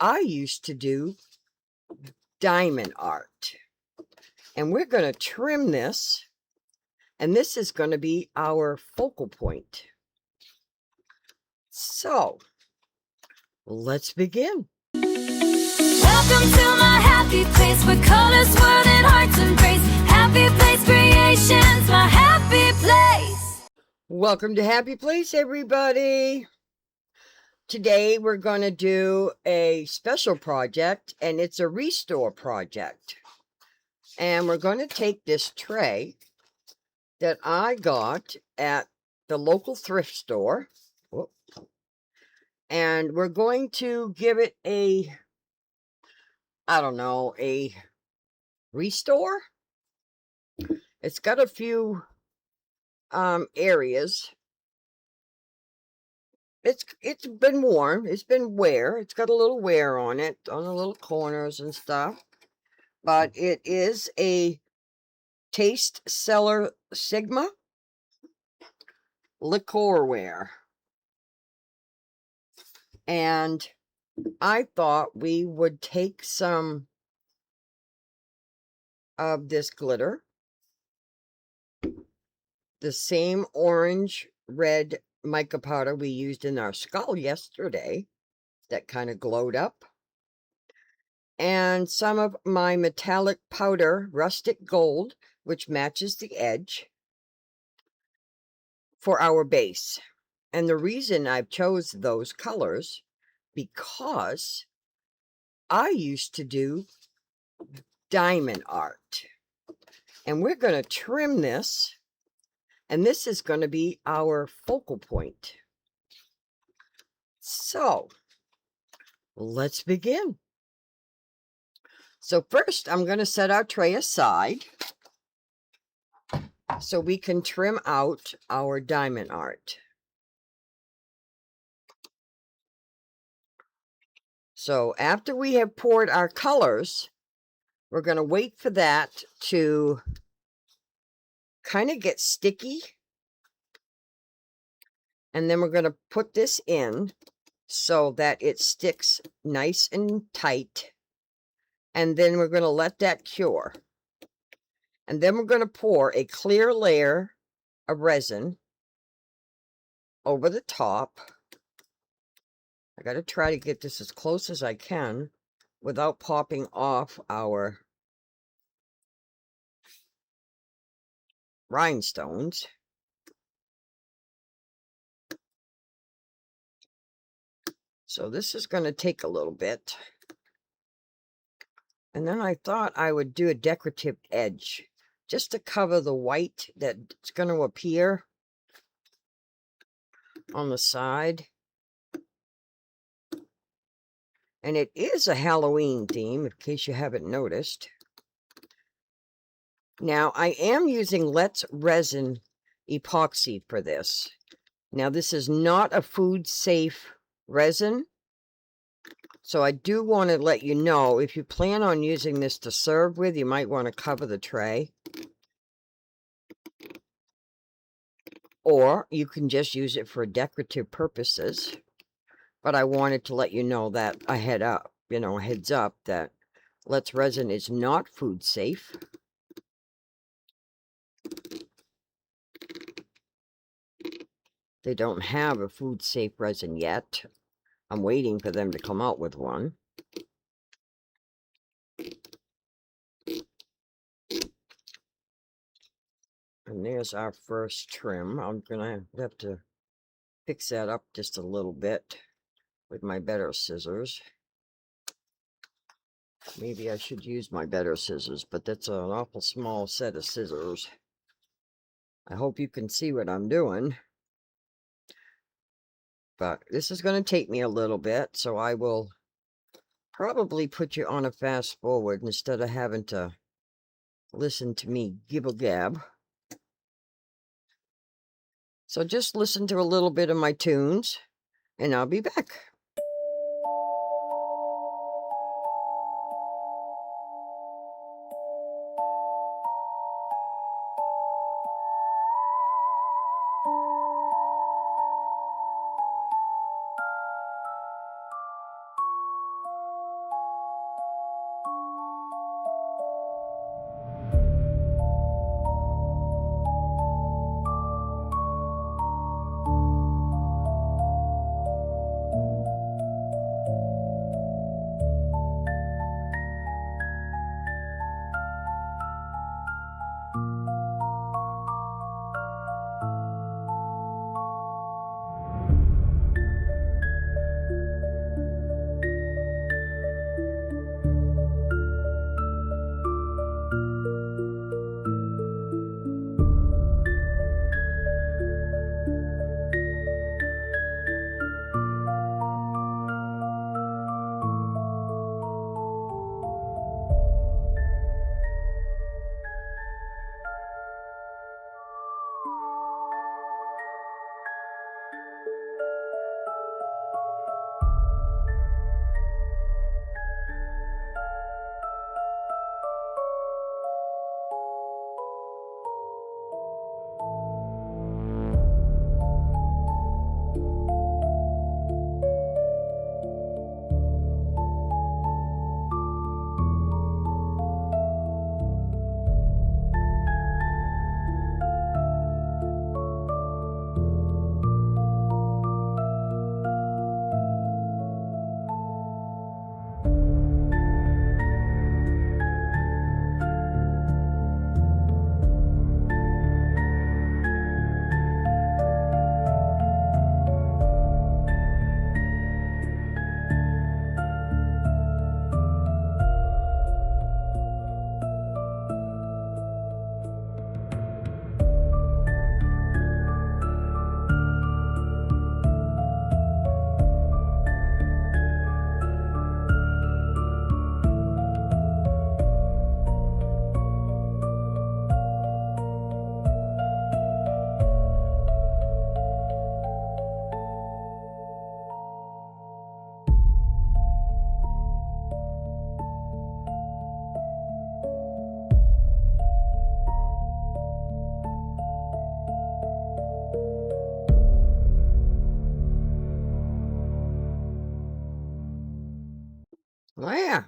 I used to do diamond art, and we're going to trim this, and this is going to be our focal point. So let's begin. Welcome to my happy place where colors swirl and hearts embrace. Happy Place Creations, my happy place. Welcome to Happy Place, everybody. Today we're going to do a special project, and it's a restore project. And we're going to take this tray that I got at the local thrift store. Whoop. And we're going to give it a restore. It's got a few areas. It's been worn. It's been wear. It's got a little wear on it, on the little corners and stuff. But it is a Taste Cellar Sigma liquorware. And I thought we would take some of this glitter, the same orange red mica powder we used in our skull yesterday that kind of glowed up, and some of my metallic powder, rustic gold, which matches the edge, for our base. And the reason I've chose those colors, because I used to do diamond art, and we're going to trim this, and this is going to be our focal point. So let's begin. So first, I'm going to set our tray aside so we can trim out our diamond art. So after we have poured our colors, we're going to wait for that to kind of get sticky. And then we're going to put this in so that it sticks nice and tight. And then we're going to let that cure. And then we're going to pour a clear layer of resin over the top. I got to try to get this as close as I can without popping off our rhinestones. So this is going to take a little bit. And then I thought I would do a decorative edge just to cover the white that's going to appear on the side. And it is a Halloween theme, in case you haven't noticed. Now, I am using Let's Resin epoxy for this. Now, this is not a food-safe resin. So I do want to let you know, if you plan on using this to serve with, you might want to cover the tray. Or you can just use it for decorative purposes. But I wanted to let you know that heads up that Let's Resin is not food safe. They don't have a food safe resin yet. I'm waiting for them to come out with one. And there's our first trim. I'm gonna have to fix that up just a little bit with my better scissors. Maybe I should use my better scissors, but that's an awful small set of scissors. I hope you can see what I'm doing. But this is going to take me a little bit, so I will probably put you on a fast forward instead of having to listen to me gibble gab. So just listen to a little bit of my tunes, and I'll be back. Oh yeah.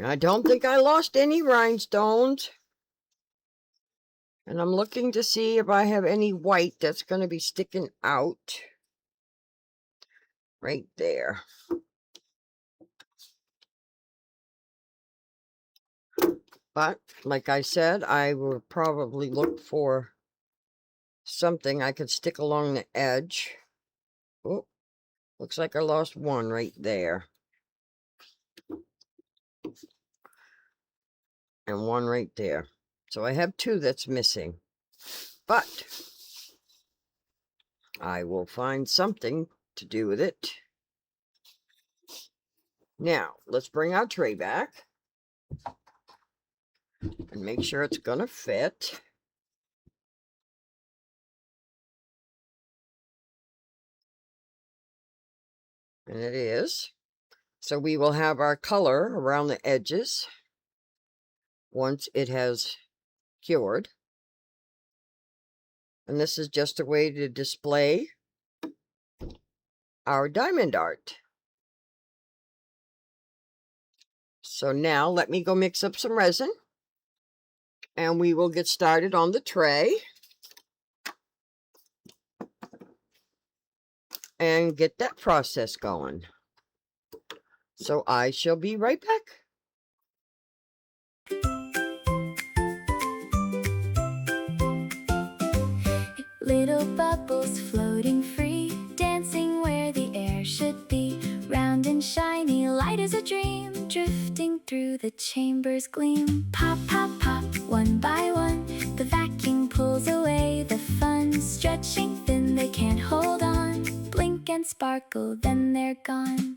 I don't think I lost any rhinestones. And I'm looking to see if I have any white that's going to be sticking out. Right there. But, like I said, I will probably look for something I could stick along the edge. Oh, looks like I lost one right there. And one right there. So I have two that's missing. But I will find something to do with it. Now, let's bring our tray back. And make sure it's going to fit. And it is. So we will have our color around the edges once it has cured. And this is just a way to display our diamond art. So now let me go mix up some resin and we will get started on the tray and get that process going. So I shall be right back. Little bubbles floating free, dancing where the air should be. Round and shiny, light as a dream, drifting through the chamber's gleam. Pop, pop, pop, one by one, the vacuum pulls away the fun. Stretching thin, they can't hold on. Blink and sparkle, then they're gone.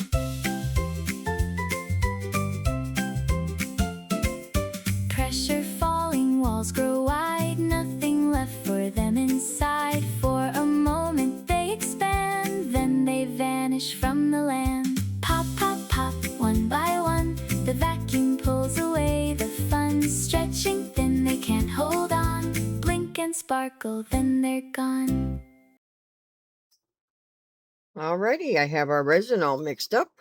Pressure falling, walls grow wide, nothing left for them inside. For a moment they expand, then they vanish from the land. Pop, pop, pop, one by one, the vacuum pulls away the fun. Stretching thin, they can't hold on. Blink and sparkle, then they're gone. Alrighty, I have our resin all mixed up.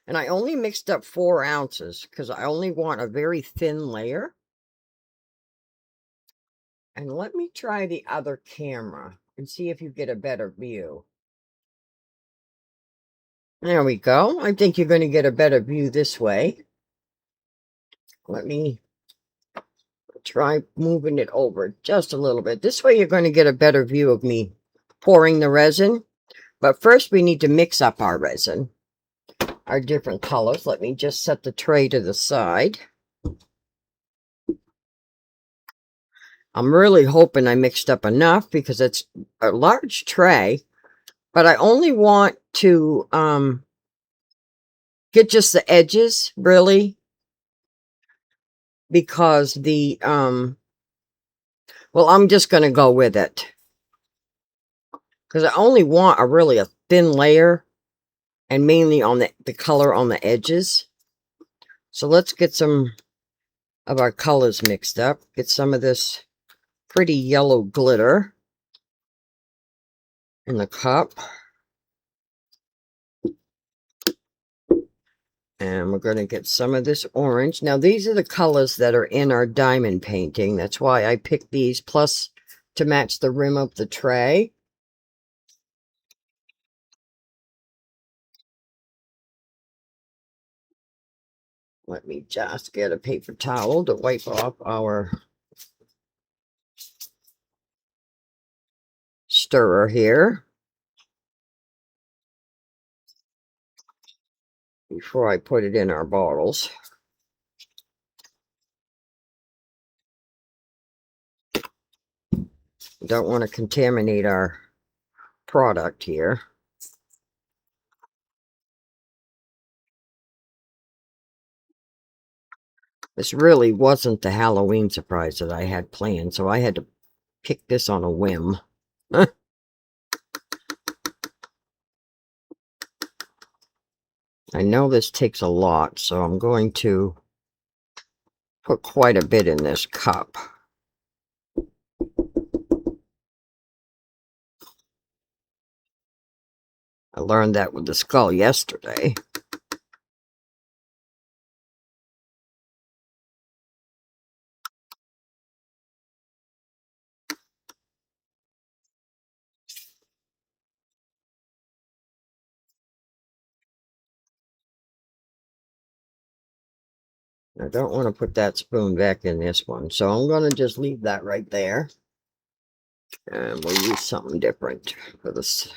And I only mixed up 4 ounces because I only want a very thin layer. And let me try the other camera and see if you get a better view. There we go. I think you're going to get a better view this way. Let me try moving it over just a little bit. This way you're going to get a better view of me pouring the resin. But first we need to mix up our resin, our different colors. Let me just set the tray to the side. I'm really hoping I mixed up enough because it's a large tray, but I only want to get just the edges, really, because the, well, I'm just going to go with it because I only want a thin layer and mainly on the color on the edges. So let's get some of our colors mixed up. Get some of this pretty yellow glitter in the cup. And we're going to get some of this orange. Now, these are the colors that are in our diamond painting. That's why I picked these, plus to match the rim of the tray. Let me just get a paper towel to wipe off our stirrer here before I put it in our bottles. Don't want to contaminate our product here. This really wasn't the Halloween surprise that I had planned, so I had to pick this on a whim. I know this takes a lot, so I'm going to put quite a bit in this cup. I learned that with the skull yesterday. I don't want to put that spoon back in this one, so I'm going to just leave that right there. And we'll use something different for this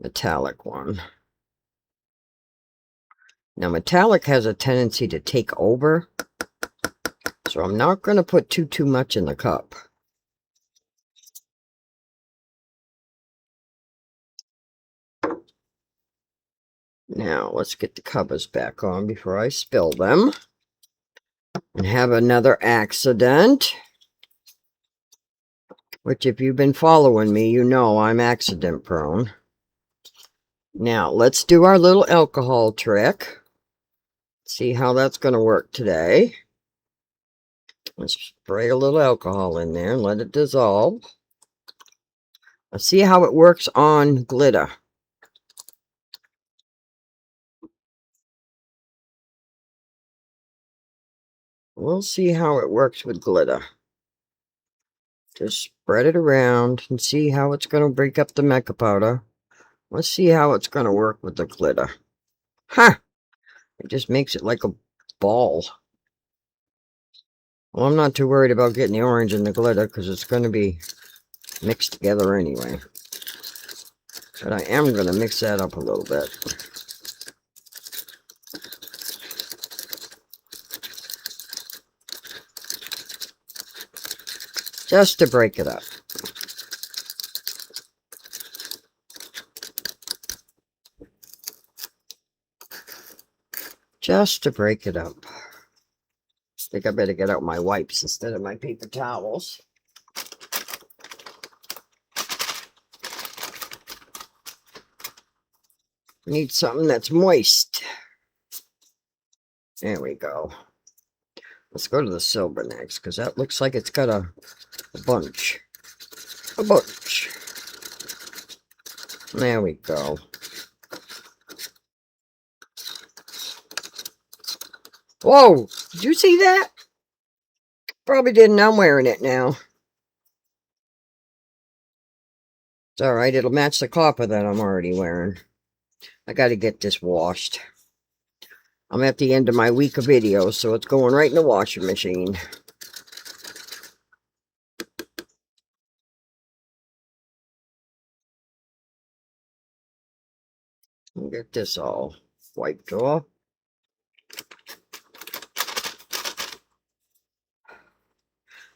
metallic one. Now, metallic has a tendency to take over, so I'm not going to put too much in the cup. Now, let's get the covers back on before I spill them and have another accident. Which, if you've been following me, you know I'm accident prone. Now, let's do our little alcohol trick. See how that's going to work today. Let's spray a little alcohol in there and let it dissolve. Let's see how it works on glitter. We'll see how it works with glitter. Just spread it around and see how it's going to break up the mica powder. Let's see how it's going to work with the glitter. Huh! It just makes it like a ball. Well, I'm not too worried about getting the orange in the glitter because it's going to be mixed together anyway. But I am going to mix that up a little bit. Just to break it up. Just to break it up. I think I better get out my wipes instead of my paper towels. Need something that's moist. There we go. Let's go to the silver next, because that looks like it's got a bunch. A bunch. There we go. Whoa! Did you see that? Probably didn't. I'm wearing it now. It's alright. It'll match the copper that I'm already wearing. I got to get this washed. I'm at the end of my week of videos, so it's going right in the washing machine. I'll get this all wiped off.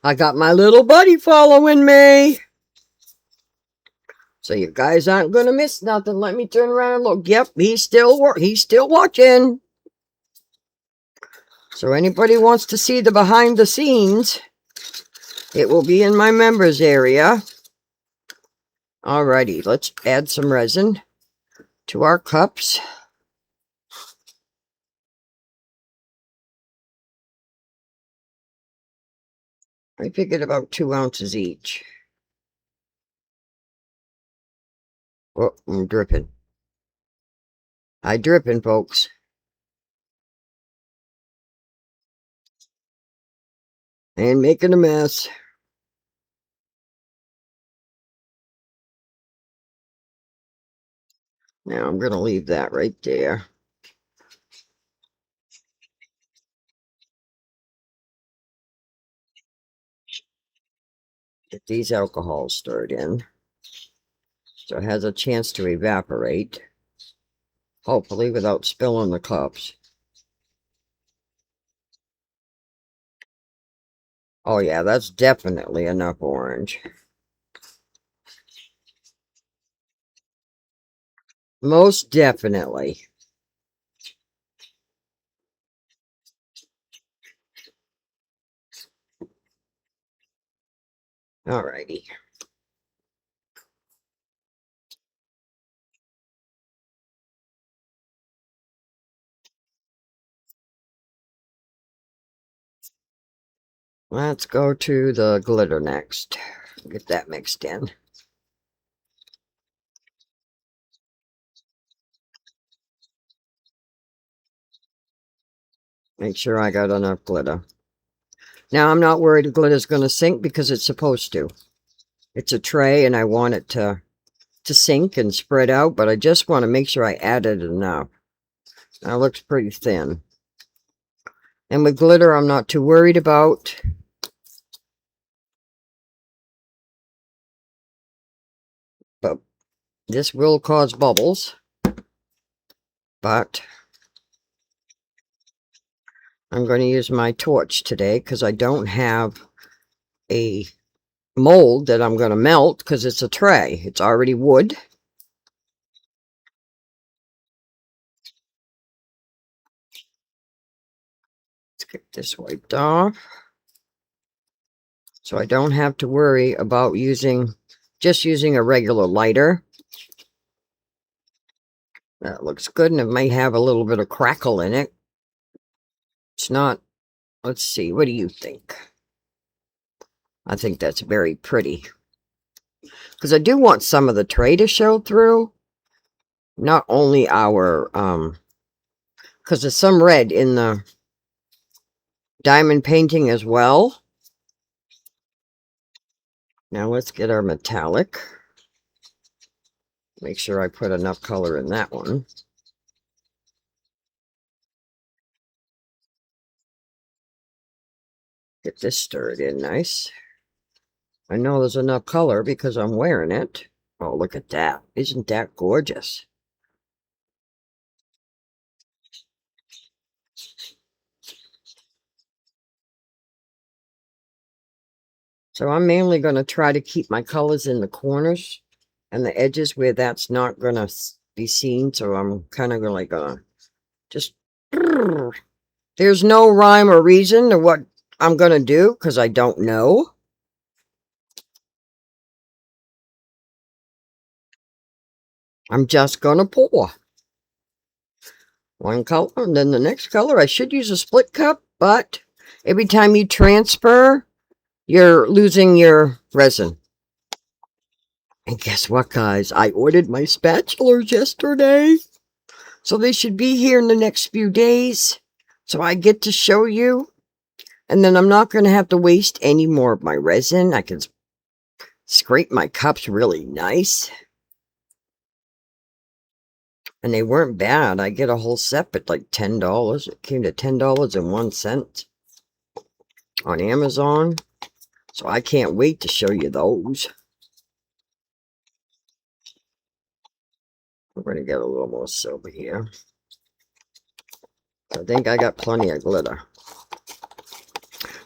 I got my little buddy following me. So you guys aren't going to miss nothing. Let me turn around and look. Yep, he's still watching. So anybody wants to see the behind the scenes, it will be in my members area. Alrighty, let's add some resin to our cups. I figured about 2 ounces each. Oh, I'm dripping. I'm dripping, folks. And making a mess. Now I'm going to leave that right there. Get these alcohols stirred in, so it has a chance to evaporate. Hopefully without spilling the cups. Oh yeah, that's definitely enough orange. Most definitely. Alrighty. Let's go to the glitter next. Get that mixed in. Make sure I got enough glitter. Now, I'm not worried the glitter's going to sink because it's supposed to. It's a tray and I want it to sink and spread out, but I just want to make sure I added enough. That looks pretty thin. And with glitter, I'm not too worried about. But this will cause bubbles. But I'm going to use my torch today because I don't have a mold that I'm going to melt because it's a tray. It's already wood. Let's get this wiped off. So I don't have to worry about just using a regular lighter. That looks good, and it might have a little bit of crackle in it. It's not, let's see, what do you think? I think that's very pretty. Because I do want some of the tray to show through. Not only our, because there's some red in the diamond painting as well. Now let's get our metallic. Make sure I put enough color in that one. Get this stirred in nice. I know there's enough color because I'm wearing it. Oh, look at that. Isn't that gorgeous? So I'm mainly going to try to keep my colors in the corners and the edges where that's not going to be seen. So I'm kind of like just... There's no rhyme or reason to what I'm going to do because I don't know. I'm just going to pour one color and then the next color. I should use a split cup, but every time you transfer, you're losing your resin. And guess what, guys? I ordered my spatulas yesterday. So they should be here in the next few days. So I get to show you. And then I'm not going to have to waste any more of my resin. I can scrape my cups really nice. And they weren't bad. I get a whole set at like $10. It came to $10.01 on Amazon. So I can't wait to show you those. We're going to get a little more silver here. I think I got plenty of glitter.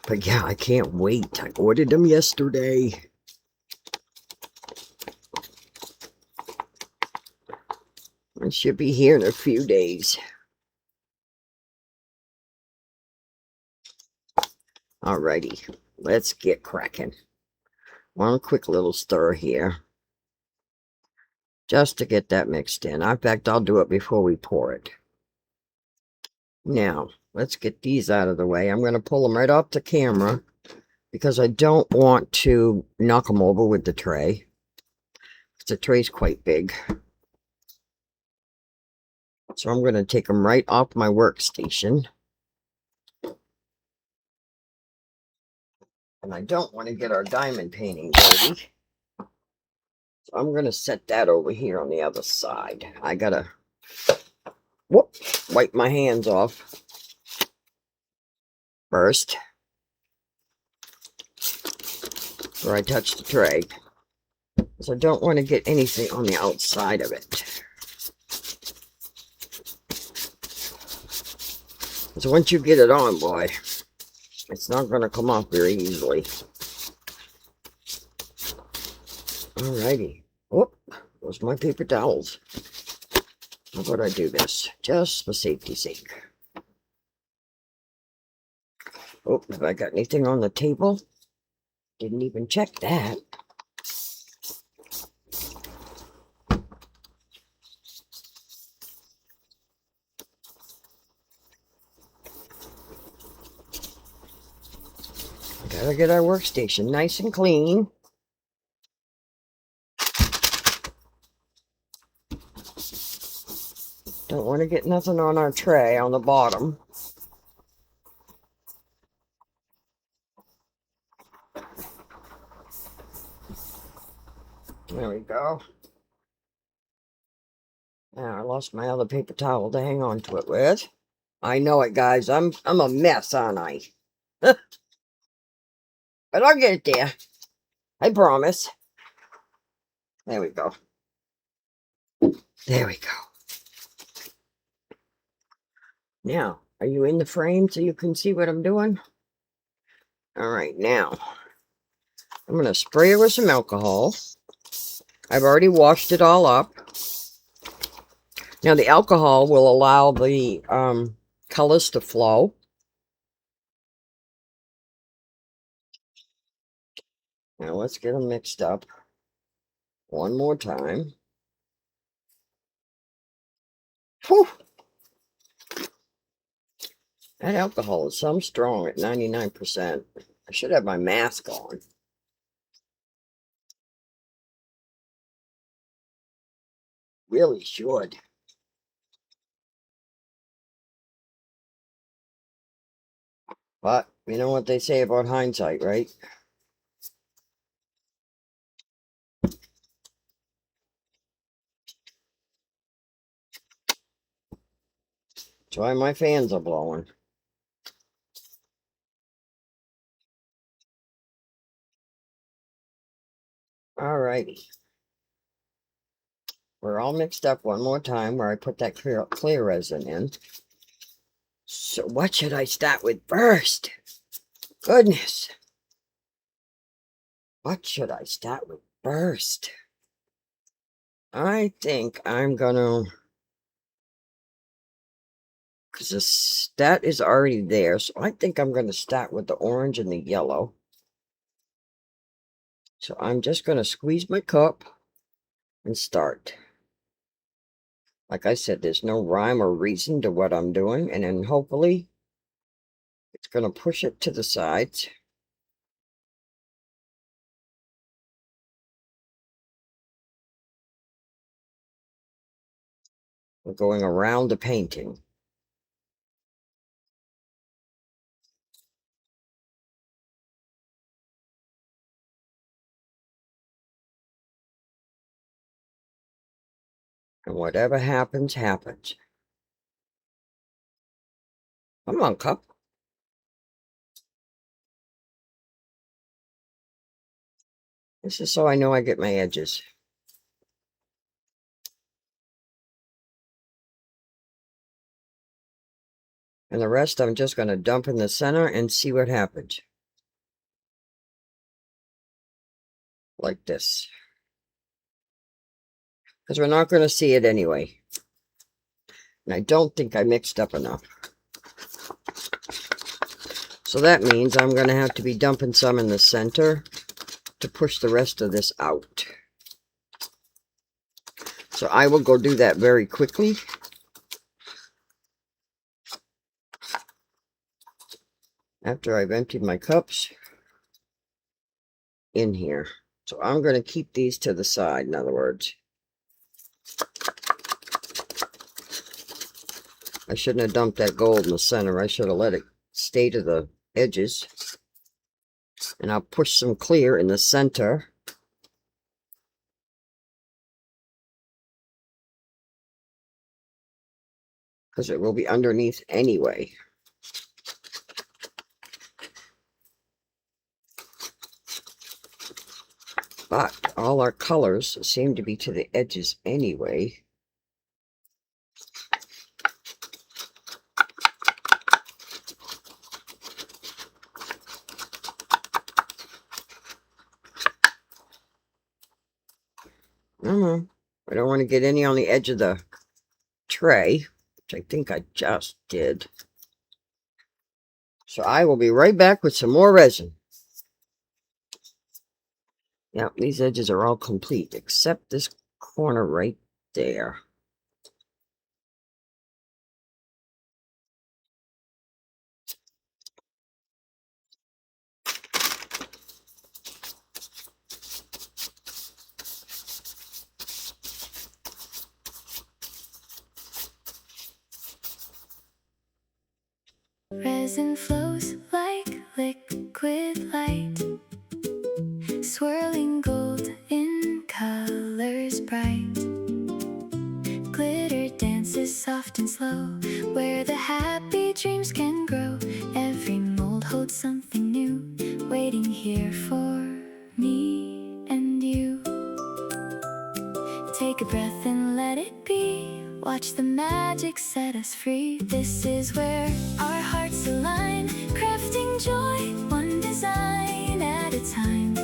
But yeah, I can't wait. I ordered them yesterday. It should be here in a few days. Alrighty, let's get cracking. One quick little stir here. Just to get that mixed in. In fact, I'll do it before we pour it. Now, let's get these out of the way. I'm going to pull them right off the camera because I don't want to knock them over with the tray. The tray's quite big. So I'm going to take them right off my workstation. And I don't want to get our diamond painting dirty. So I'm going to set that over here on the other side. I got to wipe my hands off first. Where I touch the tray. So I don't want to get anything on the outside of it. So once you get it on, boy, it's not going to come off very easily. Alrighty. Oh, those are my paper towels. How about I do this? Just for safety's sake. Oh, have I got anything on the table? Didn't even check that. Gotta get our workstation nice and clean. Don't want to get nothing on our tray on the bottom. There we go. Now I lost my other paper towel to hang on to it with. I know it, guys. I'm a mess, aren't I? But I'll get it there. I promise. There we go. There we go. Now, are you in the frame so you can see what I'm doing? All right, now I'm going to spray it with some alcohol. I've already washed it all up. Now, the alcohol will allow the colors to flow. Now, let's get them mixed up one more time. Whew. That alcohol is some strong at 99%. I should have my mask on. Really should. But you know what they say about hindsight, right? That's why my fans are blowing. Alrighty. We're all mixed up one more time where I put that clear resin in. So what should I start with first? Goodness. What should I start with first? I think I'm gonna, because that is already there, so I think I'm gonna start with the orange and the yellow. So I'm just gonna squeeze my cup and start. Like I said, there's no rhyme or reason to what I'm doing, and then hopefully it's gonna push it to the sides. We're going around the painting. And whatever happens, happens. Come on, cup. This is so I know I get my edges. And the rest I'm just going to dump in the center and see what happens. Like this. Because we're not going to see it anyway. And I don't think I mixed up enough. So that means I'm going to have to be dumping some in the center to push the rest of this out. So I will go do that very quickly. After I've emptied my cups in here. So I'm going to keep these to the side, in other words. I shouldn't have dumped that gold in the center. I should have let it stay to the edges. And I'll push some clear in the center. Because it will be underneath anyway. But all our colors seem to be to the edges anyway. I don't want to get any on the edge of the tray, which I think I just did. So I will be right back with some more resin. Yeah, these edges are all complete, except this corner right there. Resin flows like liquid light, swirling gold in colors bright. Glitter dances soft and slow, where the happy dreams can grow. Every mold holds something new, waiting here for me and you. Take a breath and let it be. Watch the magic set us free. This is where our hearts align, crafting joy, one design at a time.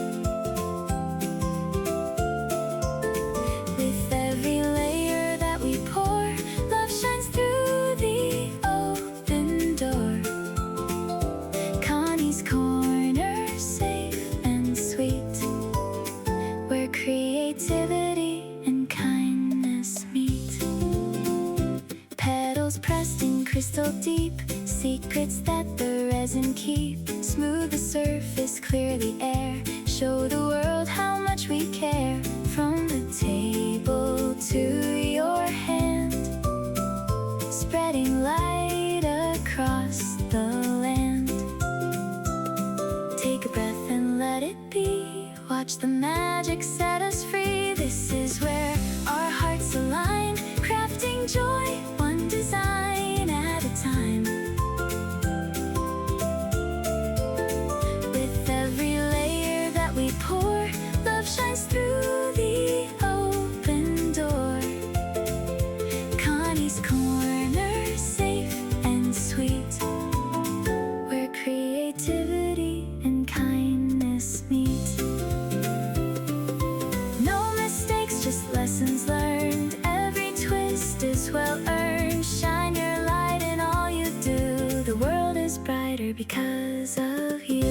With every layer that we pour, love shines through the open door. Connie's Corner, safe and sweet, where creativity and kindness meet. Petals pressed in crystal deep, secrets that the resin keep. Smooth the surface, clear the air, show the world how much we care. From the table to your hand, spreading light across the land. Take a breath and let it be. Watch the magic set us free. This is where our hearts align, crafting joy, one design at a time. With every layer that we pour, love shines through the open door. Connie's Corner, safe and sweet, where creativity and kindness meet. No mistakes, just lessons learned. Every twist is well earned. Shine your light in all you do. The world is brighter because of you.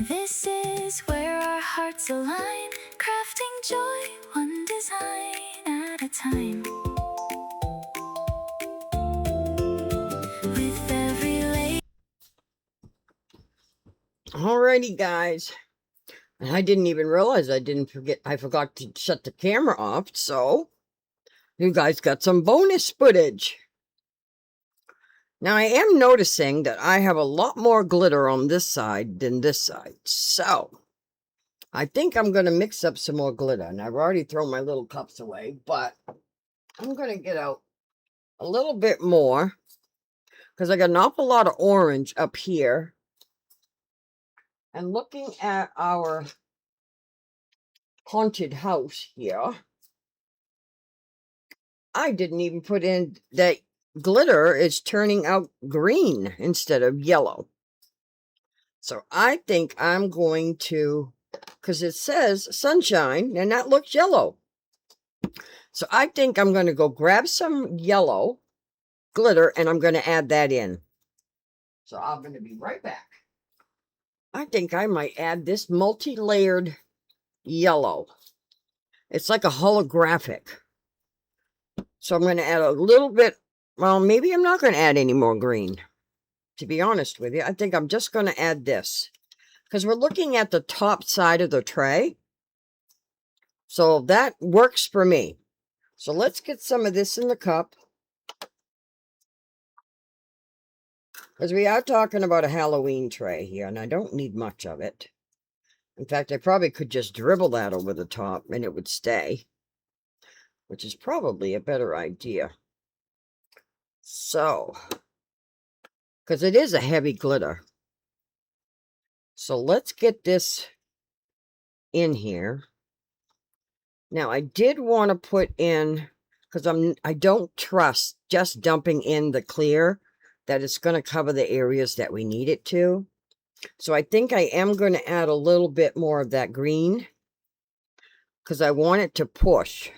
This is where our hearts align, crafting joy, one design at a time. With every layer. Alrighty, guys. And I didn't even realize I forgot to shut the camera off, so you guys got some bonus footage. Now, I am noticing that I have a lot more glitter on this side than this side. So, I think I'm going to mix up some more glitter. And I've already thrown my little cups away, but I'm going to get out a little bit more because I got an awful lot of orange up here. And looking at our haunted house here, I didn't even put in that glitter is turning out green instead of yellow. So I think I'm going to, because it says sunshine and that looks yellow. So I think I'm going to go grab some yellow glitter and I'm going to add that in. So I'm going to be right back. I think I might add this multi-layered yellow. It's like a holographic. So I'm going to add a little bit. Well, maybe I'm not going to add any more green. To be honest with you, I think I'm just going to add this. Because we're looking at the top side of the tray. So that works for me. So let's get some of this in the cup. Because we are talking about a Halloween tray here. And I don't need much of it. In fact, I probably could just dribble that over the top and it would stay. Which is probably a better idea. So, because it is a heavy glitter. So let's get this in here. Now, I did want to put in, because I don't trust just dumping in the clear, that it's going to cover the areas that we need it to. So I think I am going to add a little bit more of that green, because I want it to push.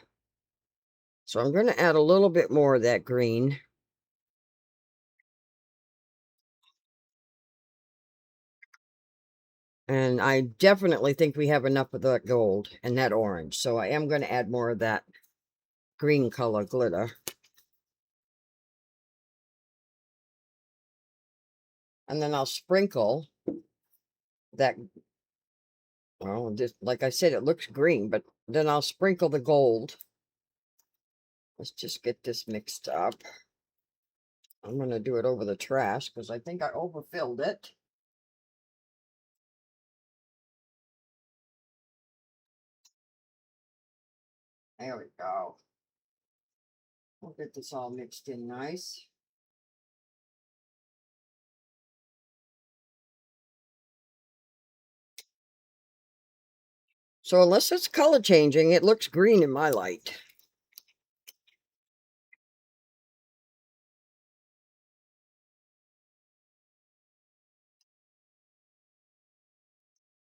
So I'm going to add a little bit more of that green. And I definitely think we have enough of that gold and that orange. So I am going to add more of that green color glitter. And then I'll sprinkle that Well, just like I said, it looks green, but then I'll sprinkle the gold. Let's just get this mixed up. I'm going to do it over the trash because I think I overfilled it. There we go. We'll get this all mixed in nice. So unless it's color changing, it looks green in my light.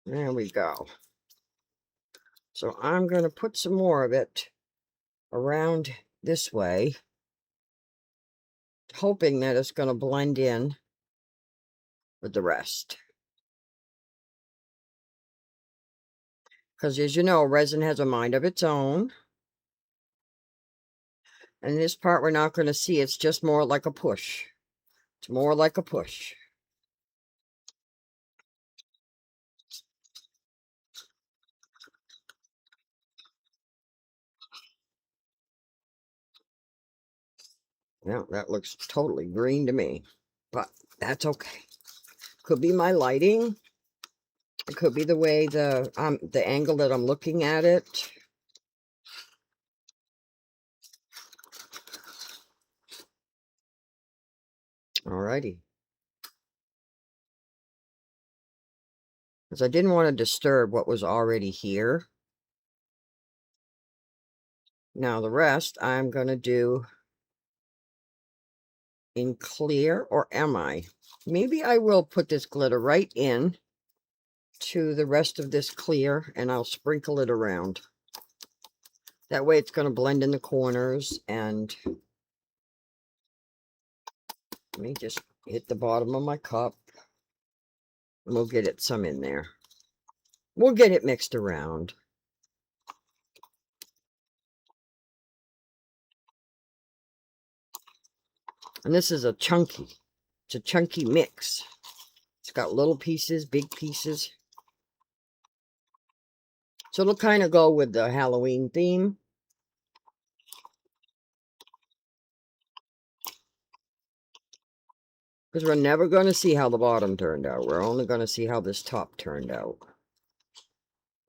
There we go. So I'm going to put some more of it around this way, hoping that it's going to blend in with the rest. Because as you know, resin has a mind of its own. And this part we're not going to see. It's just more like a push. It's more like a push. Yeah, that looks totally green to me. But that's okay. Could be my lighting. It could be the way the angle that I'm looking at it. Alrighty. Because I didn't want to disturb what was already here. Now the rest I'm going to do in clear, or am I? Maybe I will put this glitter right in to the rest of this clear and I'll sprinkle it around. That way it's going to blend in the corners. And let me just hit the bottom of my cup. And we'll get it some in there. We'll get it mixed around. And this is it's a chunky mix. It's got little pieces, big pieces. So it'll kind of go with the Halloween theme. Because we're never going to see how the bottom turned out. We're only going to see how this top turned out.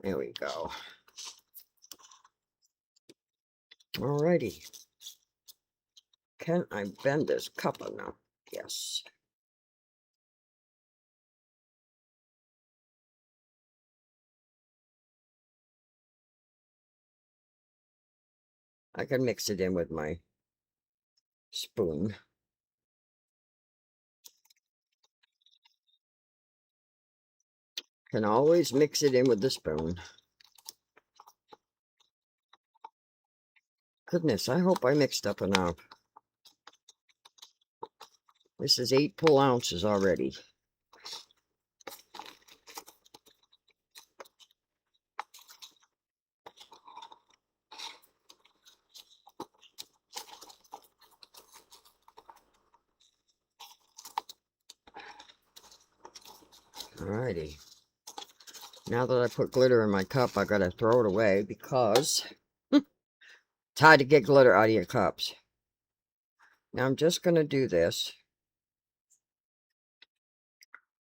There we go. Alrighty. Can I bend this cup enough? Yes. I can mix it in with my spoon. Can always mix it in with the spoon. Goodness, I hope I mixed up enough. This is 8 full ounces already. Alrighty. Now that I put glitter in my cup, I gotta throw it away because it's hard to get glitter out of your cups. Now I'm just gonna do this.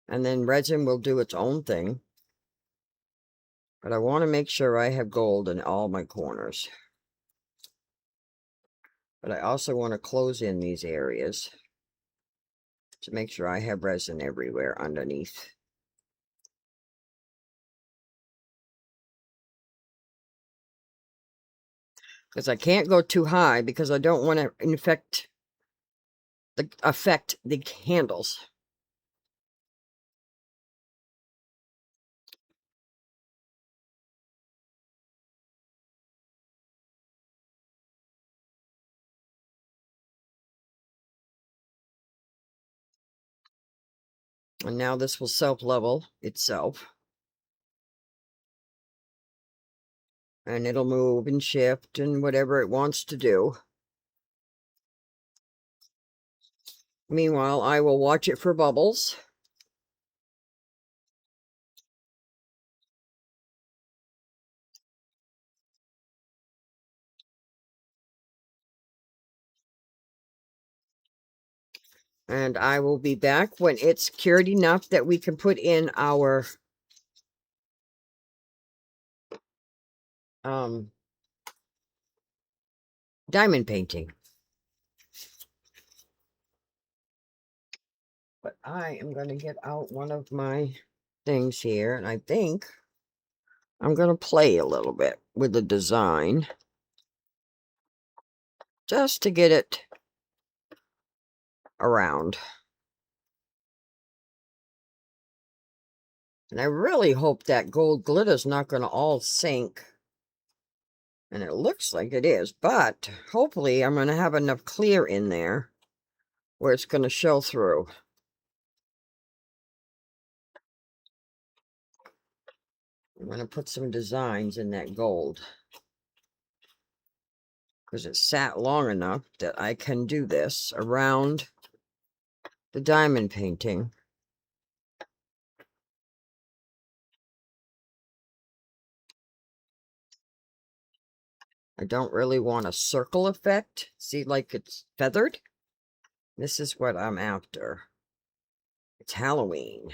And then resin will do its own thing. But I want to make sure I have gold in all my corners. But I also want to close in these areas to make sure I have resin everywhere underneath. Because I can't go too high because I don't want to affect the candles. And now this will self-level itself. And it'll move and shift and whatever it wants to do. Meanwhile, I will watch it for bubbles. And I will be back when it's cured enough that we can put in our diamond painting. But I am going to get out one of my things here, and I think I'm going to play a little bit with the design just to get it around. And I really hope that gold glitter is not going to all sink. And it looks like it is, but hopefully I'm going to have enough clear in there where it's going to show through. I'm going to put some designs in that gold, because it sat long enough that I can do this around the diamond painting. I don't really want a circle effect. See, like it's feathered? This is what I'm after. It's Halloween.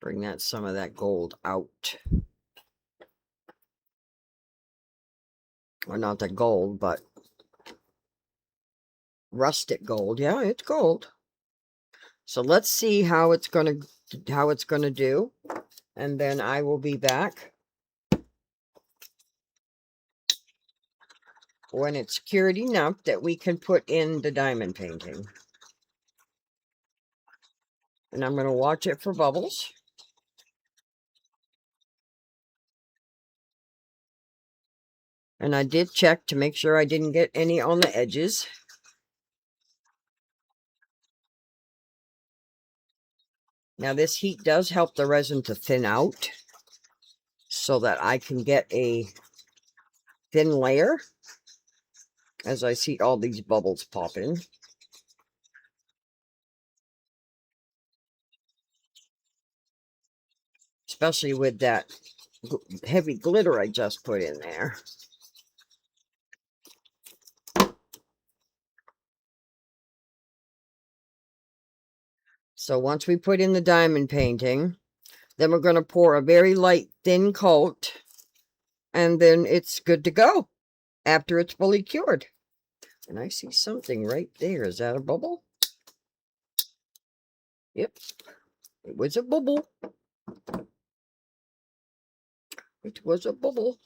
Bring that some of that gold out. Or not the gold, but rustic gold. Yeah, it's gold. So let's see how it's gonna do, and then I will be back when it's cured enough that we can put in the diamond painting. And I'm going to watch it for bubbles. And I did check to make sure I didn't get any on the edges. Now this heat does help the resin to thin out so that I can get a thin layer as I see all these bubbles popping. Especially with that heavy glitter I just put in there. So once we put in the diamond painting, then we're going to pour a very light, thin coat, and then it's good to go after it's fully cured. And I see something right there. Is that a bubble? Yep, it was a bubble. It was a bubble.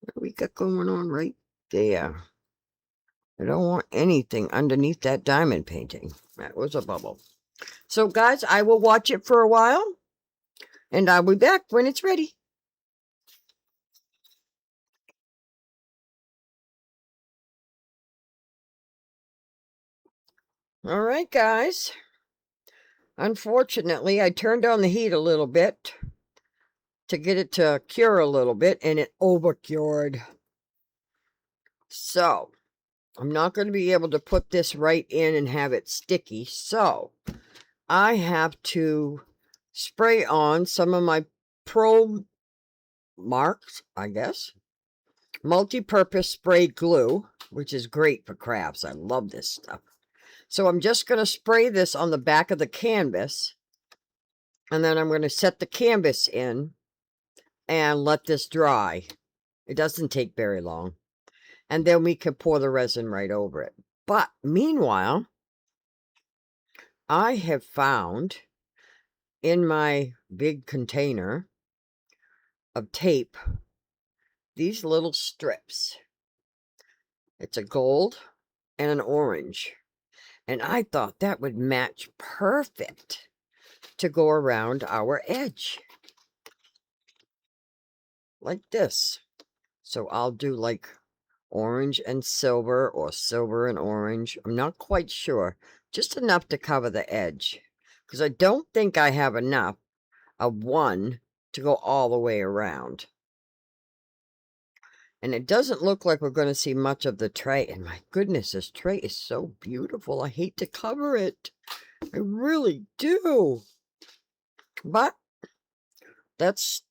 What do we got going on right there? I don't want anything underneath that diamond painting. That was a bubble. So, guys, I will watch it for a while, and I'll be back when it's ready. All right, guys. Unfortunately, I turned on the heat a little bit to get it to cure a little bit, and it over-cured. So, I'm not going to be able to put this right in and have it sticky. So, I have to spray on some of my Pro Marks, I guess, multi-purpose sprayed glue, which is great for crafts. I love this stuff. So I'm just going to spray this on the back of the canvas, and then I'm going to set the canvas in and let this dry. It doesn't take very long. And then we can pour the resin right over it. But meanwhile, I have found in my big container of tape these little strips. It's a gold and an orange. And I thought that would match perfect to go around our edge. Like this. So I'll do like orange and silver or silver and orange. I'm not quite sure. Just enough to cover the edge. Because I don't think I have enough of one to go all the way around. And it doesn't look like we're going to see much of the tray. And my goodness, this tray is so beautiful. I hate to cover it. I really do. But that's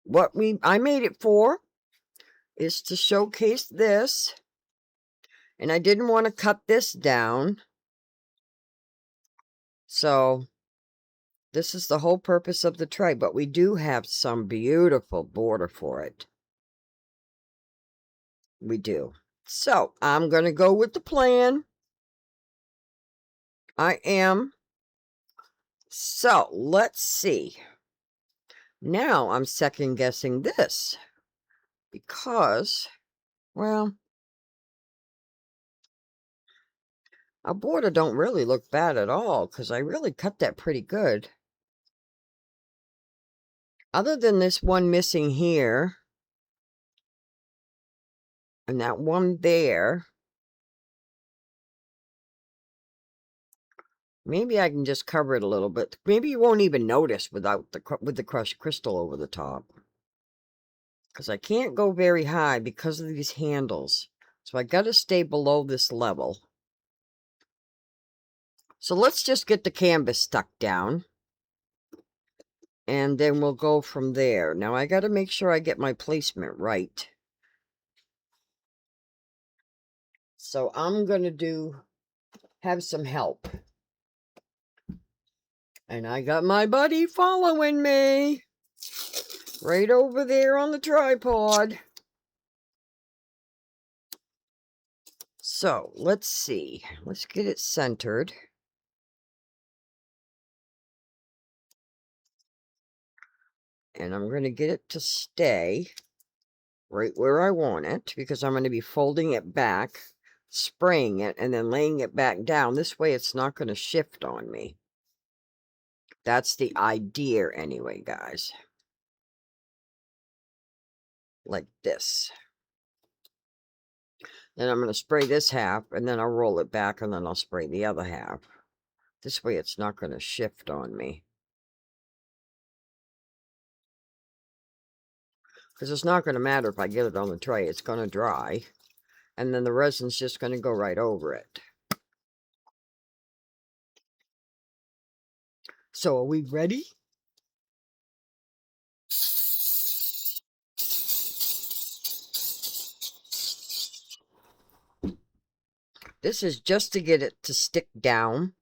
what I made it for. is to showcase this. And I didn't want to cut this down. So this is the whole purpose of the tray. But we do have some beautiful border for it. We do. So I'm going to go with the plan. I am. So let's see. Now I'm second guessing this. Because, well, our border don't really look bad at all. Because I really cut that pretty good. Other than this one missing here. And that one there. Maybe I can just cover it a little bit. Maybe you won't even notice with the crushed crystal over the top. Because I can't go very high because of these handles. So I got to stay below this level. So let's just get the canvas stuck down. And then we'll go from there. Now I got to make sure I get my placement right. So I'm going to have some help. And I got my buddy following me. Right over there on the tripod. So, let's see. Let's get it centered. And I'm going to get it to stay right where I want it. Because I'm going to be folding it back, spraying it, and then laying it back down. This way it's not going to shift on me. That's the idea anyway, guys. Like this. Then I'm going to spray this half, and then I'll roll it back, and then I'll spray the other half. This way it's not going to shift on me. Because it's not going to matter if I get it on the tray. It's going to dry. And then the resin's just going to go right over it. So are we ready? This is just to get it to stick down.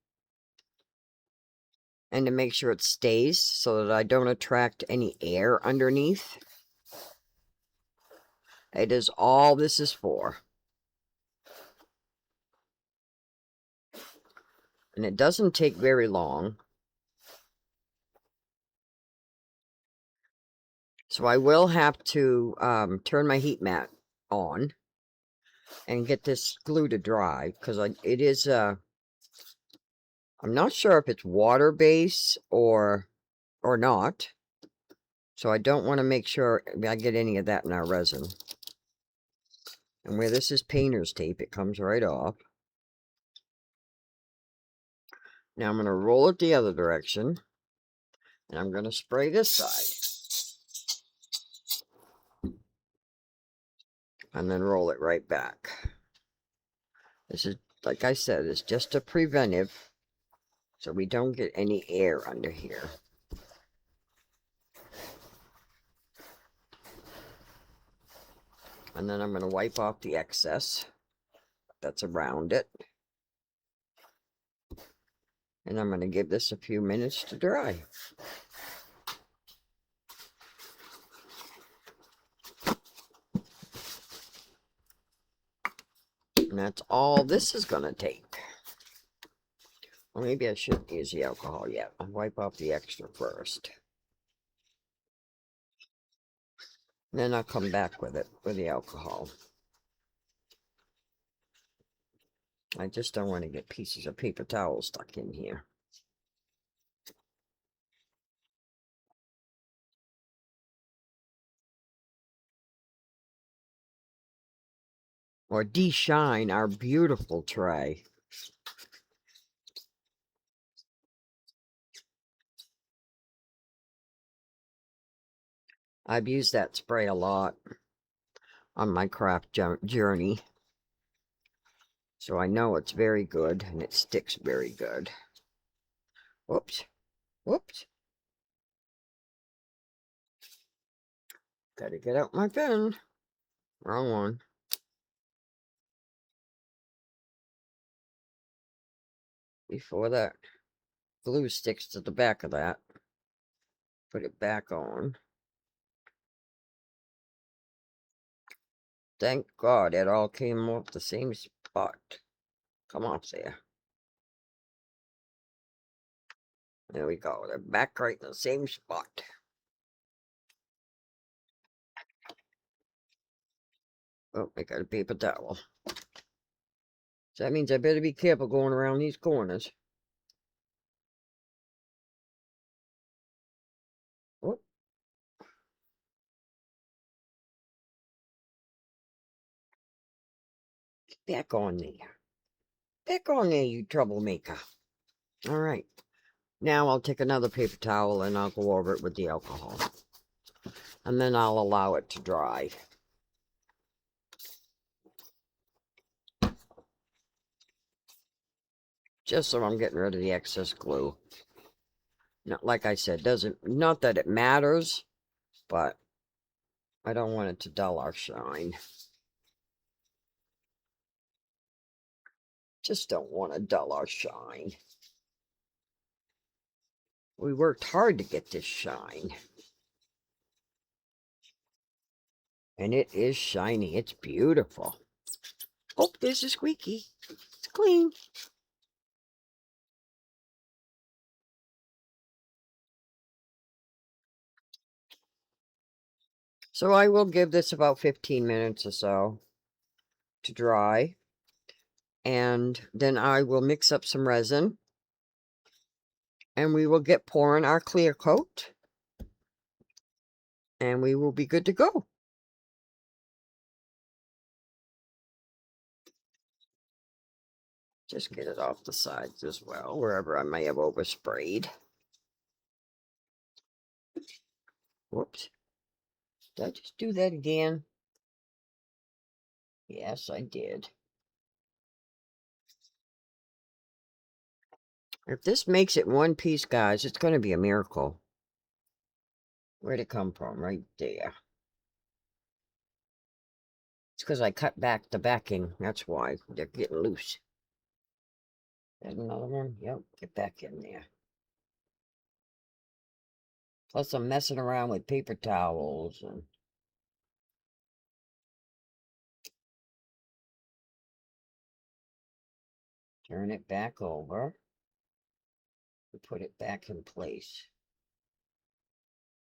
And to make sure it stays so that I don't attract any air underneath. It is all this is for. And it doesn't take very long. So I will have to turn my heat mat on. And get this glue to dry. Because it is, I'm not sure if it's water-based or not. So I don't want to make sure I get any of that in our resin. And where this is painter's tape, it comes right off. Now I'm going to roll it the other direction. And I'm going to spray this side. And then roll it right back. This is, like I said, it's just a preventive. So we don't get any air under here. And then I'm going to wipe off the excess that's around it. And I'm going to give this a few minutes to dry. And that's all this is going to take. Well, maybe I shouldn't use the alcohol yet. I'll wipe off the extra first. And then I'll come back with it, with the alcohol. I just don't want to get pieces of paper towel stuck in here. Or de-shine our beautiful tray. I've used that spray a lot on my craft journey. So I know it's very good and it sticks very good. Whoops. Whoops. Gotta get out my pen. Wrong one. Before that glue sticks to the back of that. Put it back on. Thank God it all came off the same spot. Come off there. There we go. They're back right in the same spot. Oh, I got a paper towel. So that means I better be careful going around these corners. Oh. Back on there. Back on there, you troublemaker. All right. Now I'll take another paper towel and I'll go over it with the alcohol. And then I'll allow it to dry. Just so I'm getting rid of the excess glue. Not, like I said, not that it matters, but I don't want it to dull our shine. Just don't want to dull our shine. We worked hard to get this shine. And it is shiny. It's beautiful. Oh, there's a squeaky. It's clean. So I will give this about 15 minutes or so to dry. And then I will mix up some resin. And we will get pouring our clear coat. And we will be good to go. Just get it off the sides as well, wherever I may have oversprayed. Whoops. Did I just do that again? Yes, I did. If this makes it one piece, guys, it's going to be a miracle. Where'd it come from? Right there. It's because I cut back the backing. That's why they're getting loose. There's another one. Yep, get back in there. Plus, I'm messing around with paper towels and turn it back over. Put it back in place.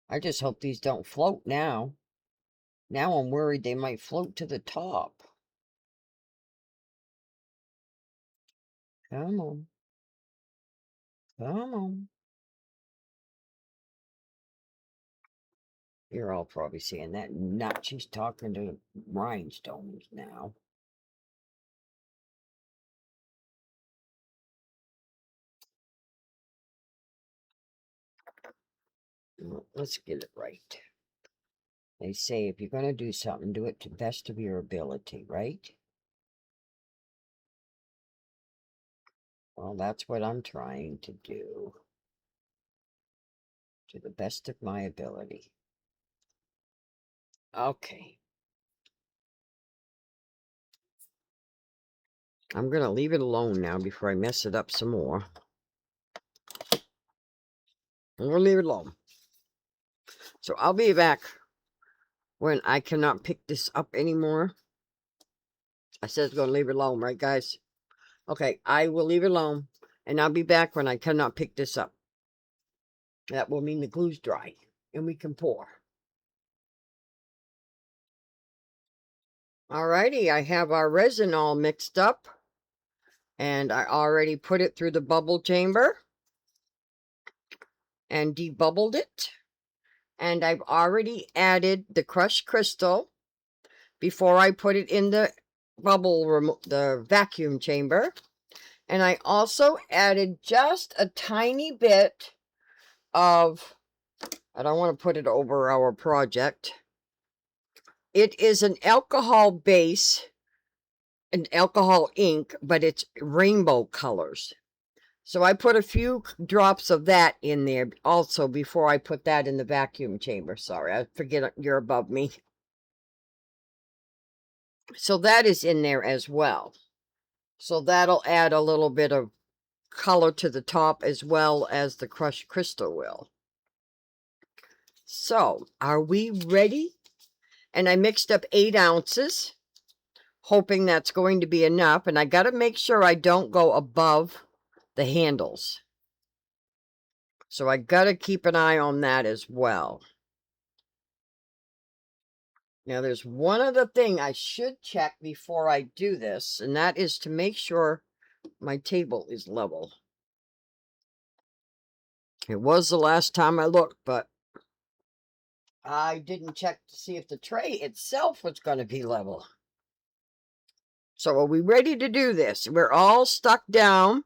I just hope these don't float now. Now I'm worried they might float to the top. Come on. Come on. You're all probably seeing that nut. She's talking to rhinestones now. Let's get it right. They say if you're going to do something, do it to the best of your ability, right? Well, that's what I'm trying to do. To the best of my ability. Okay. I'm going to leave it alone now before I mess it up some more. I'm going to leave it alone. So I'll be back when I cannot pick this up anymore. I said I was going to leave it alone, right, guys? Okay, I will leave it alone. And I'll be back when I cannot pick this up. That will mean the glue's dry. And we can pour. Alrighty, I have our resin all mixed up. And I already put it through the bubble chamber. And debubbled it. And I've already added the crushed crystal before I put it in the the vacuum chamber. And I also added just a tiny bit of, I don't want to put it over our project. It is an alcohol base, an alcohol ink, but it's rainbow colors. So I put a few drops of that in there also before I put that in the vacuum chamber. Sorry, I forget you're above me. So that is in there as well. So that'll add a little bit of color to the top as well as the crushed crystal will. So, are we ready? And I mixed up 8 ounces, hoping that's going to be enough. And I got to make sure I don't go above the handles. So I got to keep an eye on that as well. Now, there's one other thing I should check before I do this, and that is to make sure my table is level. It was the last time I looked, but I didn't check to see if the tray itself was going to be level. So are we ready to do this? We're all stuck down.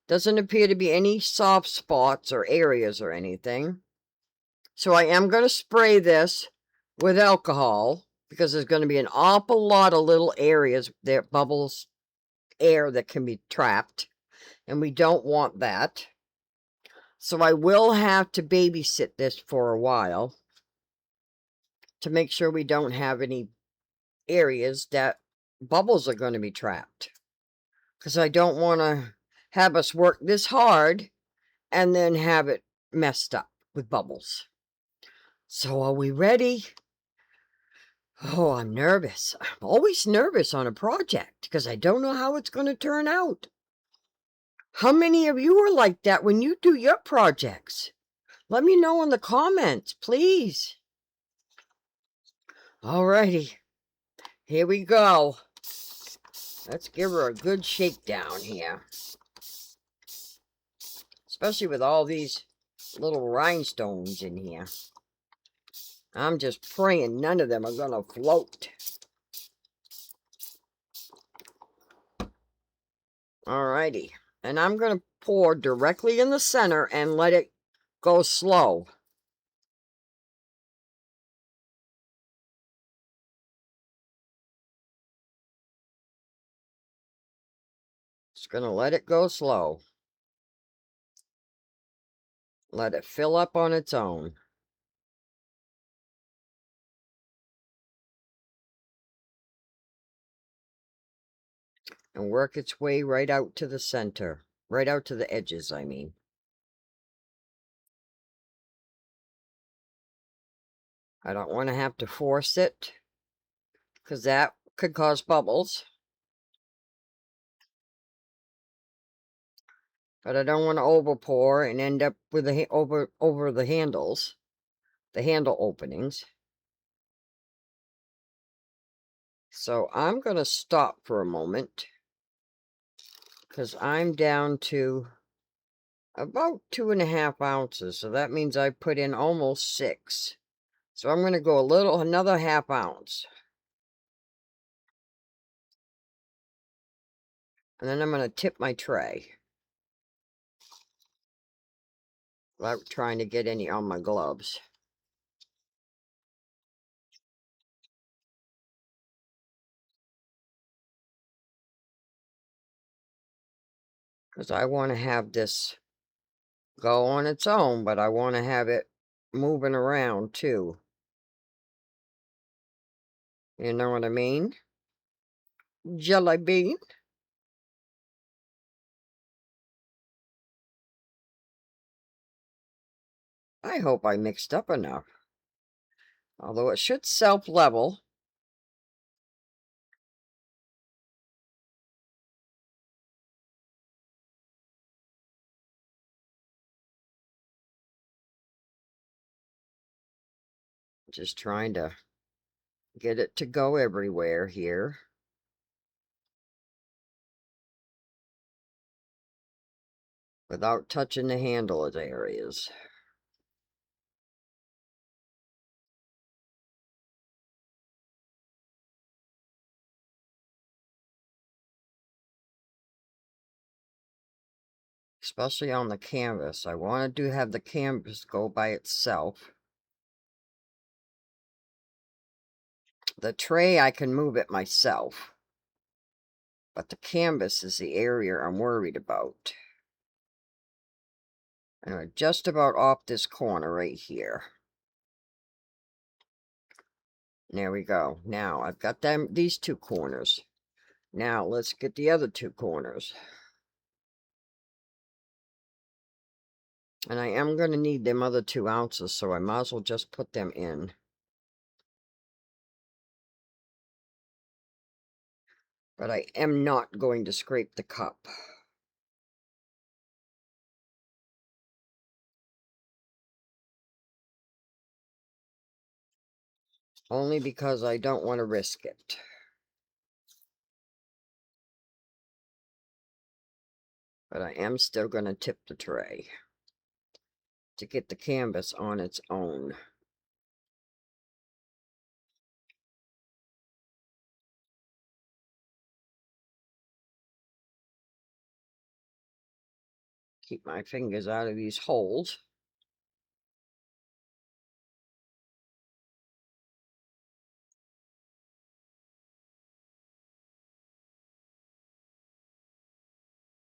Doesn't appear to be any soft spots or areas or anything. So I am going to spray this with alcohol because there's going to be an awful lot of little areas there, bubbles, air that can be trapped. And we don't want that. So I will have to babysit this for a while to make sure we don't have any areas that bubbles are going to be trapped. Because I don't want to have us work this hard and then have it messed up with bubbles. So are we ready? Oh, I'm nervous. I'm always nervous on a project because I don't know how it's going to turn out. How many of you are like that when you do your projects? Let me know in the comments, please. Alrighty, here we go. Let's give her a good shakedown here. Especially with all these little rhinestones in here. I'm just praying none of them are going to float. Alrighty. And I'm going to pour directly in the center and let it go slow. Just going to let it go slow. Let it fill up on its own. And work its way right out to the center. Right out to the edges, I mean. I don't want to have to force it, because that could cause bubbles. But I don't want to over pour and end up with the over the handles, the handle openings. So I'm going to stop for a moment because I'm down to about 2.5 ounces. So that means I put in almost 6. So I'm going to go another ½ ounce. And then I'm going to tip my tray without trying to get any on my gloves. Because I want to have this go on its own, but I want to have it moving around too. You know what I mean? Jelly bean. I hope I mixed up enough. Although it should self-level. Just trying to get it to go everywhere here. Without touching the handle areas. Especially on the canvas. I want to have the canvas go by itself. The tray, I can move it myself. But the canvas is the area I'm worried about. And we're just about off this corner right here. There we go. Now I've got these two corners. Now let's get the other two corners. And I am going to need them other 2 ounces, so I might as well just put them in. But I am not going to scrape the cup. Only because I don't want to risk it. But I am still going to tip the tray to get the canvas on its own. Keep my fingers out of these holes.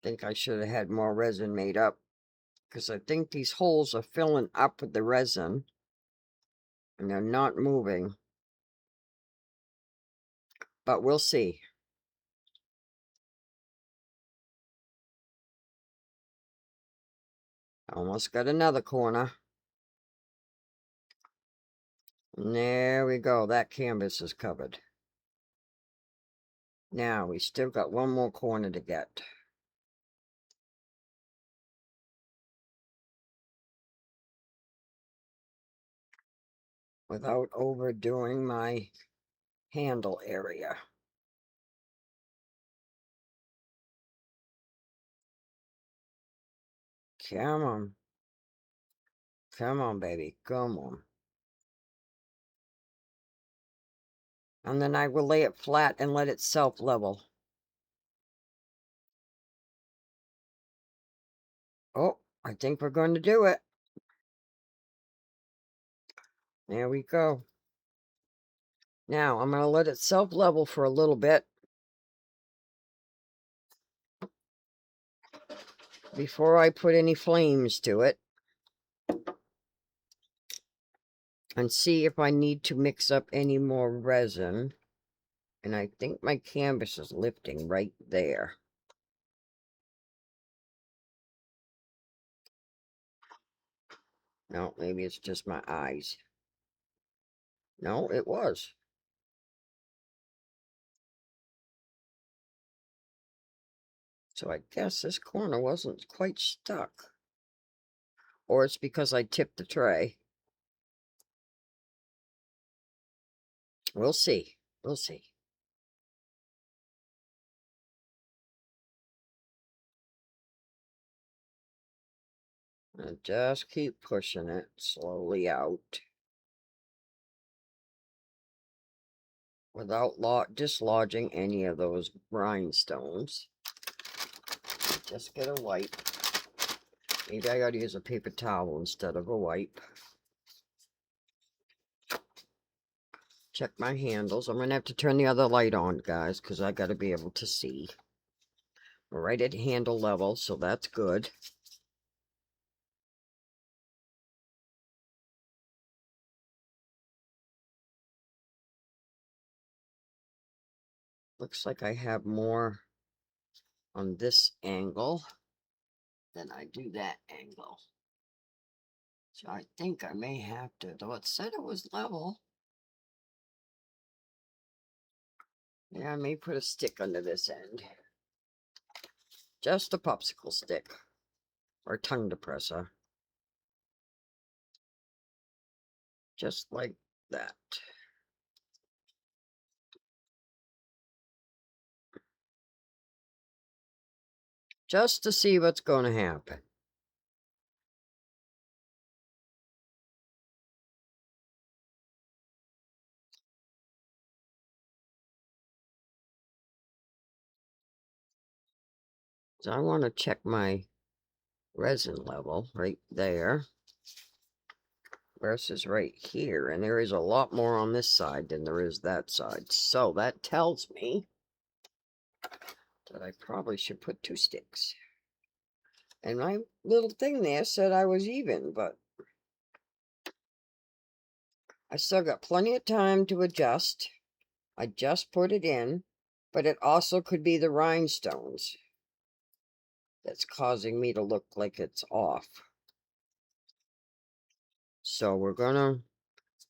Think I should have had more resin made up, because I think these holes are filling up with the resin and they're not moving. But we'll see. Almost got another corner. And there we go. That canvas is covered. Now we still got one more corner to get. Without overdoing my handle area. Come on. Come on, baby. Come on. And then I will lay it flat and let it self-level. Oh, I think we're going to do it. There we go. Now, I'm going to let it self-level for a little bit before I put any flames to it. And see if I need to mix up any more resin. And I think my canvas is lifting right there. No, maybe it's just my eyes. No, it was. So I guess this corner wasn't quite stuck. Or it's because I tipped the tray. We'll see. We'll see. And just keep pushing it slowly out. Without dislodging any of those rhinestones. Just get a wipe. Maybe I gotta use a paper towel instead of a wipe. Check my handles. I'm gonna have to turn the other light on, guys, because I gotta be able to see. We're right at handle level, so that's good. Looks like I have more on this angle than I do that angle. So I think I may have to, though it said it was level. Yeah, I may put a stick under this end. Just a popsicle stick. Or tongue depressor. Just like that. Just to see what's going to happen. So I want to check my resin level right there versus right here. And there is a lot more on this side than there is that side. So that tells me that I probably should put 2 sticks. And my little thing there said I was even, but I still got plenty of time to adjust. I just put it in, but it also could be the rhinestones that's causing me to look like it's off. So we're gonna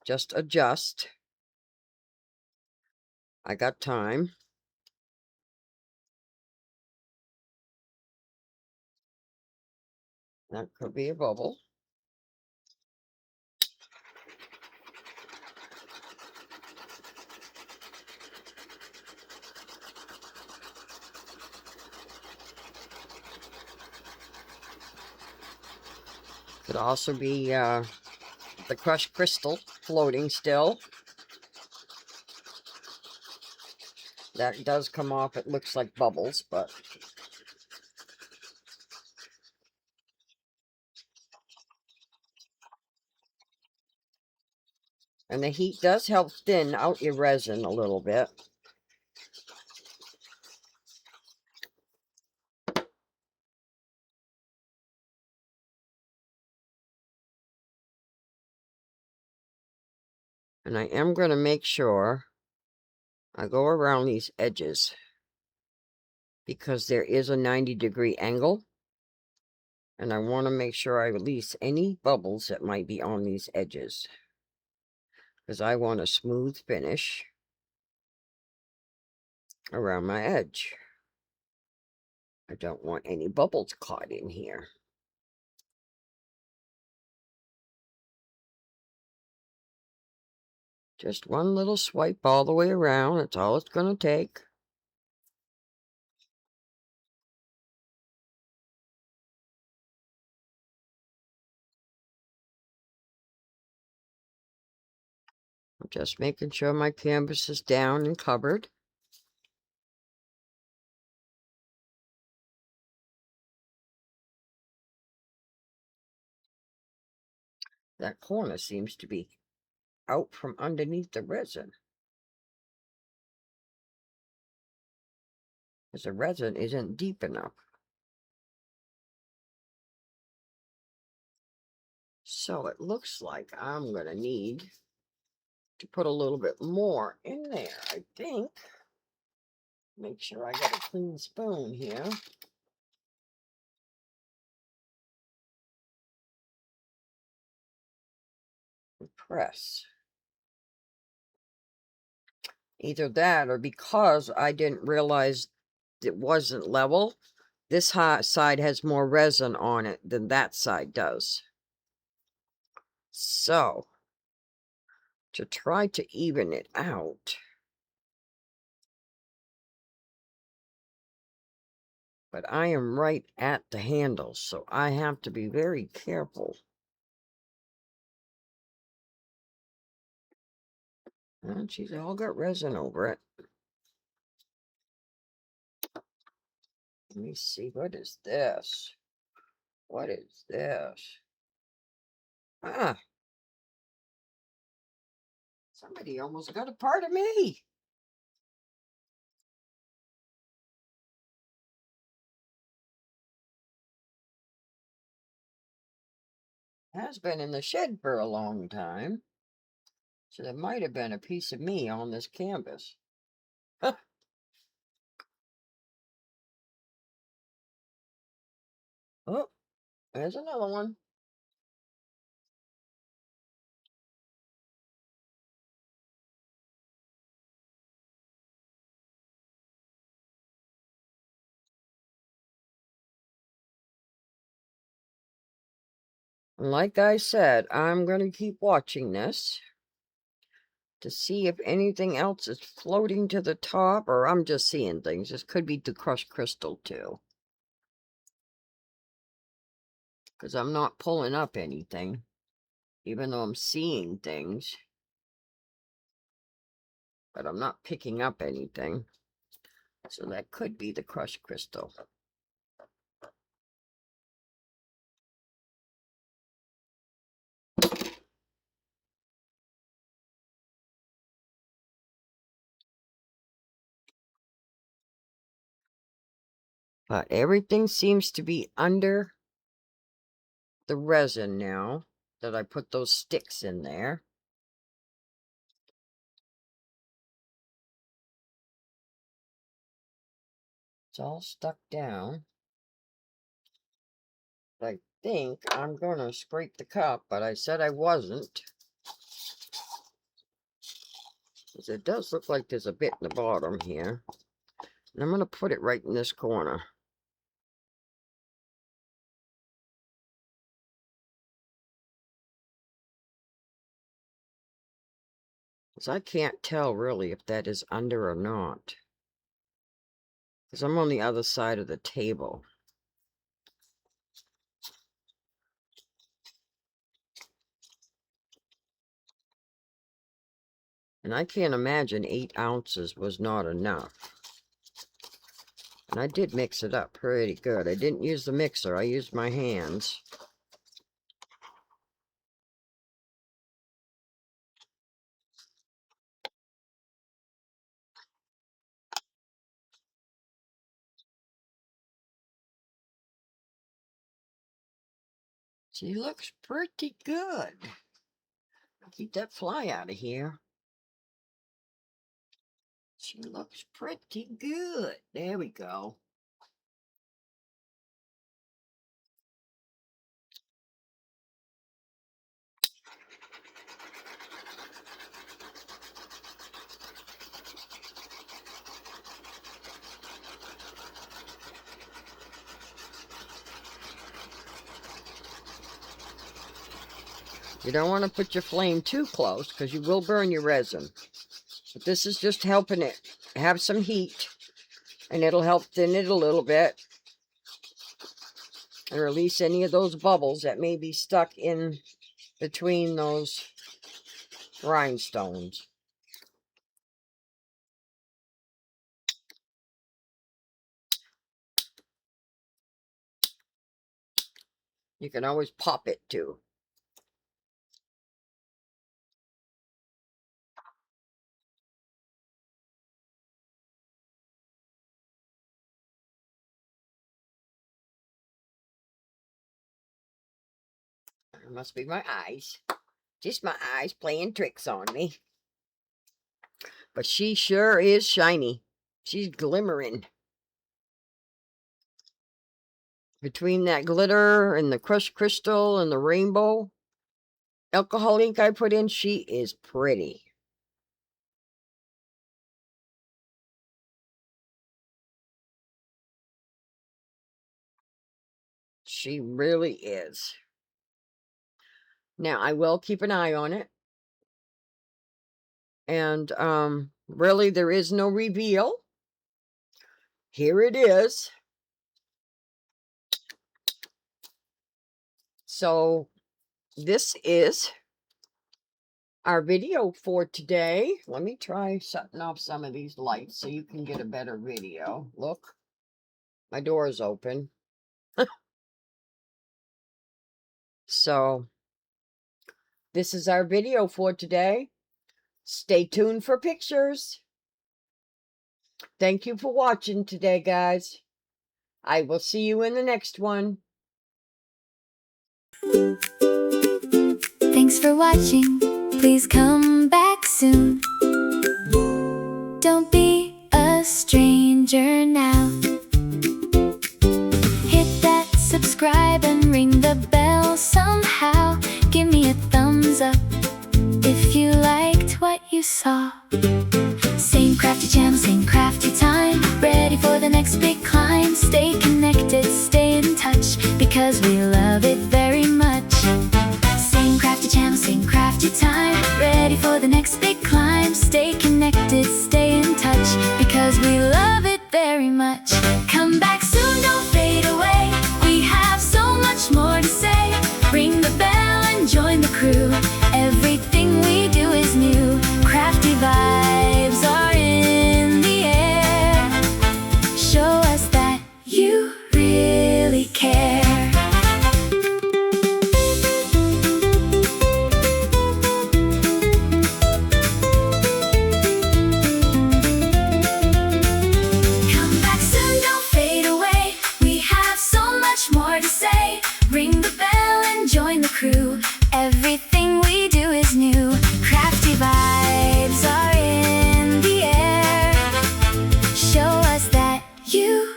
just adjust. I got time. That could be a bubble. Could also be the crushed crystal floating still. That does come off. It looks like bubbles, but and the heat does help thin out your resin a little bit. And I am going to make sure I go around these edges because there is a 90-degree angle. And I want to make sure I release any bubbles that might be on these edges, because I want a smooth finish around my edge. I don't want any bubbles caught in here. Just one little swipe all the way around. That's all it's going to take. I'm just making sure my canvas is down and covered. That corner seems to be out from underneath the resin, because the resin isn't deep enough. So it looks like I'm going to need to put a little bit more in there, I think. Make sure I got a clean spoon here. And press. Either that, or because I didn't realize it wasn't level, this side has more resin on it than that side does. So, to try to even it out, but I am right at the handle, so I have to be very careful. And she's all got resin over it. Let me see, what is this? What is this? Ah, somebody almost got a part of me. Has been in the shed for a long time. So there might have been a piece of me on this canvas. Oh, there's another one. Like I said, I'm going to keep watching this to see if anything else is floating to the top, or I'm just seeing things. This could be the crushed crystal too, because I'm not pulling up anything, even though I'm seeing things, but I'm not picking up anything. So that could be the crushed crystal. But everything seems to be under the resin now that I put those sticks in there. It's all stuck down. I think I'm gonna scrape the cup, but I said I wasn't. Because it does look like there's a bit in the bottom here. And I'm gonna put it right in this corner. Because I can't tell really if that is under or not. Because I'm on the other side of the table. And I can't imagine 8 ounces was not enough. And I did mix it up pretty good. I didn't use the mixer. I used my hands. She looks pretty good. Keep that fly out of here. She looks pretty good. There we go. You don't want to put your flame too close because you will burn your resin. But this is just helping it have some heat, and it'll help thin it a little bit and release any of those bubbles that may be stuck in between those rhinestones. You can always pop it too. It must be my eyes. Just my eyes playing tricks on me. But she sure is shiny. She's glimmering. Between that glitter and the crushed crystal and the rainbow alcohol ink I put in, she is pretty. She really is. Now, I will keep an eye on it. And really, there is no reveal. Here it is. So, this is our video for today. Let me try shutting off some of these lights so you can get a better video. Look, my door is open. So, this is our video for today. Stay tuned for pictures. Thank you for watching today, guys. I will see you in the next one. Thanks for watching. Please come back soon. Don't be a stranger now. Hit that subscribe and ring the bell somehow. Give me a thumbs up if you liked what you saw. Same crafty channel, same crafty time. Ready for the next big climb. Stay connected, stay in touch, because we love it very much. Same crafty channel, same crafty time. Ready for the next big climb. Stay connected, stay in touch, because we love it very much. Come back soon, don't fade away. We have so much more to say. Ring the bell and join the crew. Everything we do is new. Crafty vibes are in the air. Show us that you really care. Come back soon, don't fade away. We have so much more to say. Ring the bell and join the crew. Everything we do is new. Crafty vibes are in the air. Show us that you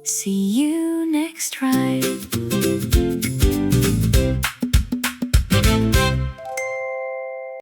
See you next ride.